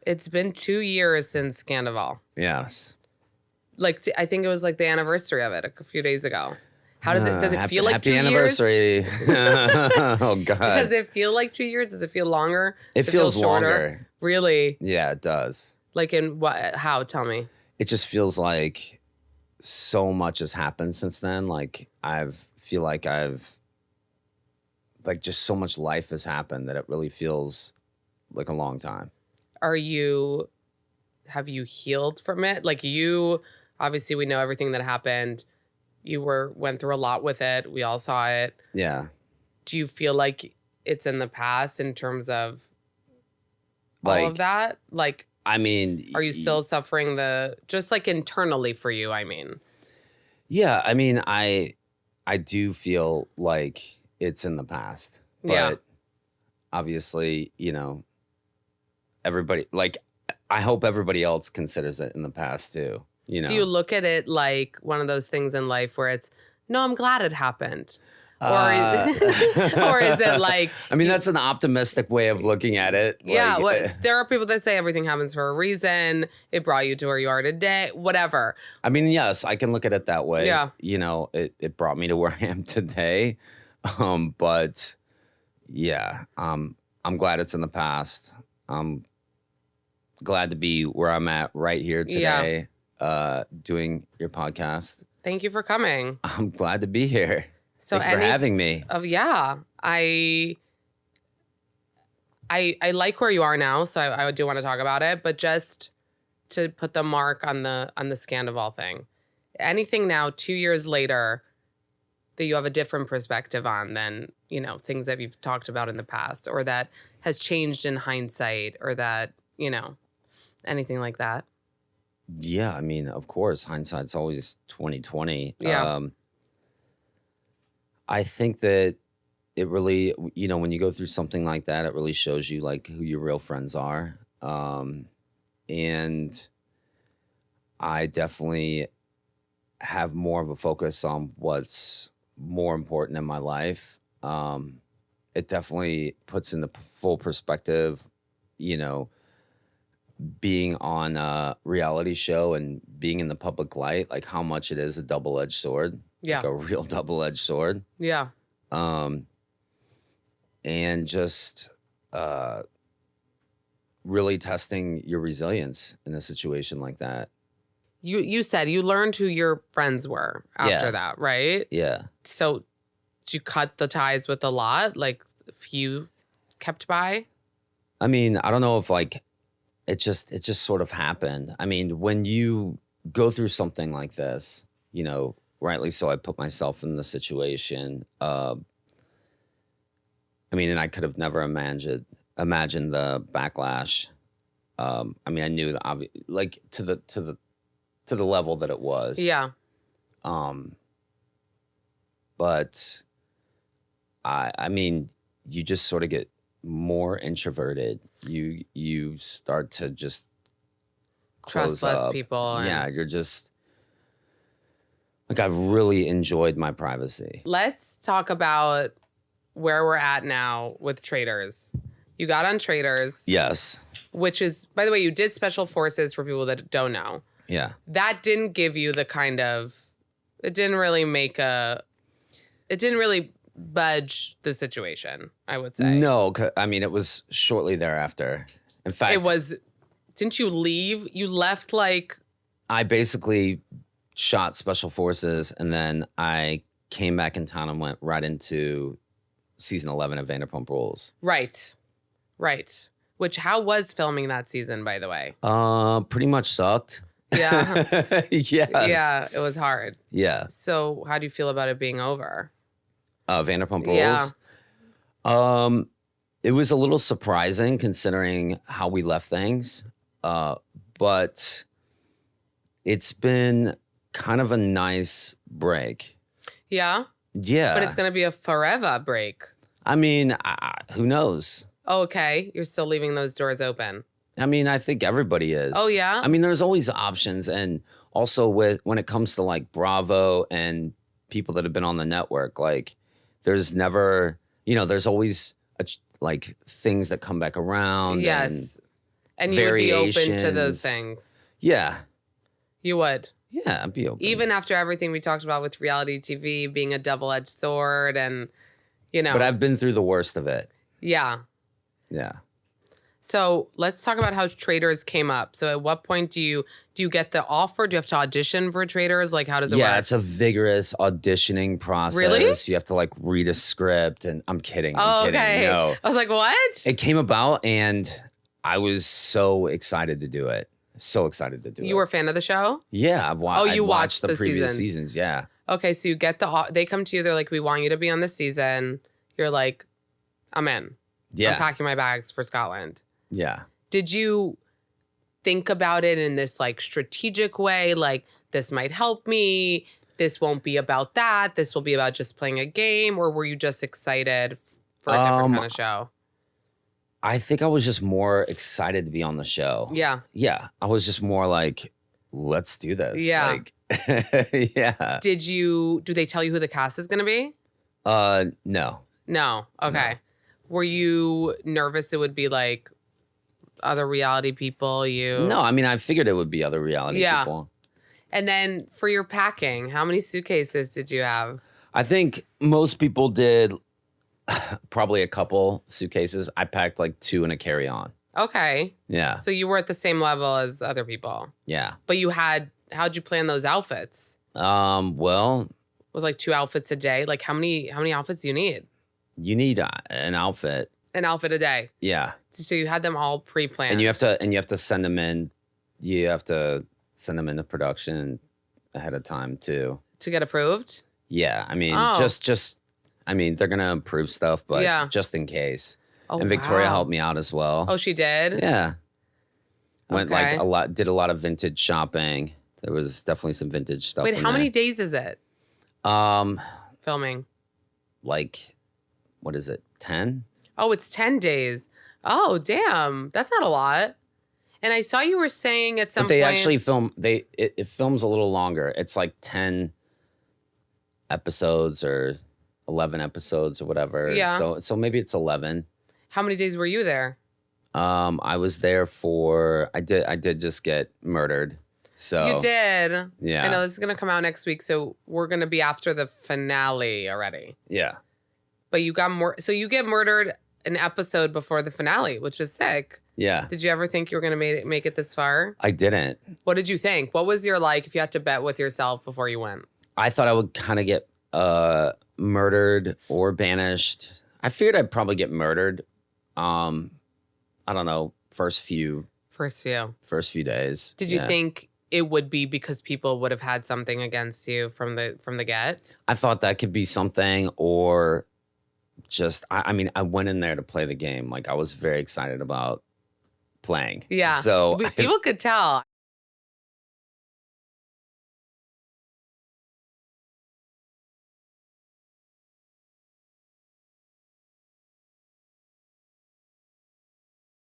It's been 2 years since Scandoval. Yes. Like, I think it was like the anniversary of it a few days ago. How does it feel like happy 2 anniversary. years? Oh, God. Does it feel like 2 years? Does it feel longer? It Does feels feel shorter? longer. Really? Yeah, it does. Like in what? How? Tell me. It just feels like so much has happened since then. Like just so much life has happened that it really feels like a long time. Have you healed from it? Like obviously we know everything that happened. You went through a lot with it. We all saw it. Yeah. Do you feel like it's in the past in terms of all of that? Like, I mean, are you still suffering just like internally for you? I mean, yeah, I mean, I do feel like it's in the past, but obviously, everybody, like, I hope everybody else considers it in the past too. Do you look at it like one of those things in life where it's, no, I'm glad it happened? Or is it like... I mean, that's an optimistic way of looking at it. Yeah, there are people that say everything happens for a reason. It brought you to where you are today, whatever. I mean, yes, I can look at it that way. Yeah. It brought me to where I am today. But yeah, I'm glad it's in the past. I'm glad to be where I'm at right here today, doing your podcast. Thank you for coming. I'm glad to be here. So Thanks for having me. Yeah, I like where you are now, so I do want to talk about it. But just to put the mark on the Scandoval thing, anything now 2 years later that you have a different perspective on than things that you've talked about in the past, or that has changed in hindsight, or that anything like that. Yeah, I mean, of course, hindsight's always 20/20. Yeah. I think that it really, when you go through something like that, it really shows you like who your real friends are. And I definitely have more of a focus on what's more important in my life. It definitely puts into full perspective, being on a reality show and being in the public light, like how much it is a double-edged sword. Yeah. Like a real double-edged sword. Yeah. And just really testing your resilience in a situation like that. You said you learned who your friends were after that, right? Yeah. So did you cut the ties with a lot? Like a few kept by? I mean, I don't know if like it just sort of happened. I mean, when you go through something like this, rightly so, I put myself in the situation. I mean, and I could have never imagined the backlash. I mean, I knew that like to the level that it was. Yeah. But I mean, you just sort of get more introverted. You start to just trust less people. Yeah, you're just like, I've really enjoyed my privacy. Let's talk about where we're at now with Traitors. You got on Traitors. Yes. Which is, by the way, you did Special Forces for people that don't know. Yeah. That didn't give you the kind of, it didn't really budge the situation, I would say. No, I mean, it was shortly thereafter. In fact, didn't you leave? You left like... I basically shot Special Forces, and then I came back in town and went right into season 11 of Vanderpump Rules. Right. Which, how was filming that season, by the way? Pretty much sucked. Yeah. Yes. Yeah, it was hard. Yeah. So how do you feel about it being over? Vanderpump Rules? Yeah. It was a little surprising considering how we left things. But it's been kind of a nice break. Yeah? Yeah. But it's going to be a forever break. I mean, who knows? Oh, okay. You're still leaving those doors open. I mean, I think everybody is. Oh, yeah? I mean, there's always options. And also when it comes to like Bravo and people that have been on the network, like there's never, there's always like things that come back around. Yes. And you would be open to those variations. things. Yeah. You would. Yeah, I'd be open. Even after everything we talked about with reality TV being a double-edged sword and, But I've been through the worst of it. Yeah. Yeah. So let's talk about how Traitors came up. So at what point do you get the offer? Do you have to audition for Traitors? Like, how does it work? Yeah, it's a vigorous auditioning process. Really? You have to like read a script, and I'm kidding. Oh, I'm kidding. okay. No. I was like, what? It came about, and I was so excited to do it. So excited to do it. You were a fan of the show? Yeah, I've watched. you watched watched the the previous seasons. seasons. Yeah. Okay, so you get they come to you, they're like, we want you to be on this season. You're like, I'm in. Yeah. I'm packing my bags for Scotland. Yeah. Did you think about it in this like strategic way? Like, this might help me. This won't be about that. This will be about just playing a game. Or were you just excited for a different kind of show? I think I was just more excited to be on the show. Yeah. Yeah. I was just more like, let's do this. Yeah. Like, yeah. Do they tell you who the cast is going to be? No. No. Okay. No. Were you nervous it would be like other reality people? No, I mean, I figured it would be other reality people. And then for your packing, how many suitcases did you have? I think most people did probably a couple suitcases. I packed like 2 and a carry-on. Okay. Yeah. So you were at the same level as other people. Yeah. But how'd you plan those outfits? Well, Was like 2 outfits a day? Like how many outfits do you need? you need an outfit. An outfit a day. Yeah. So you had them all pre-planned. And you have to send them in. You have to send them into production ahead of time too. To get approved? Yeah. I mean, Oh. I mean, they're gonna approve stuff, but Yeah. just in case. Oh, And Victoria wow. helped me out as well. Oh, she did? Yeah. Went like Okay. did a lot of vintage shopping. There was definitely some vintage stuff. Wait, in how many there. days is it filming? Like, what is it? 10? Oh, it's 10 days. Oh, damn. That's not a lot. And I saw you were saying at some But they point. actually film. It films a little longer. It's like 10 episodes or 11 episodes or whatever. Yeah. So maybe it's 11. How many days were you there? I was there for. I did just get murdered. So You did. Yeah. I know this is going to come out next week, so we're going to be after the finale already. Yeah. But you got so you get murdered an episode before the finale, which is sick. Yeah. Did you ever think you were going to make it this far? I didn't. What did you think? What was your if you had to bet with yourself before you went? I thought I would kind of get murdered or banished. I figured I'd probably get murdered. I don't know, first few days. Did you think it would be because people would have had something against you from the get? I thought that could be something, or just I mean, I went in there to play the game. Like, I was very excited about playing. Yeah. So People could tell.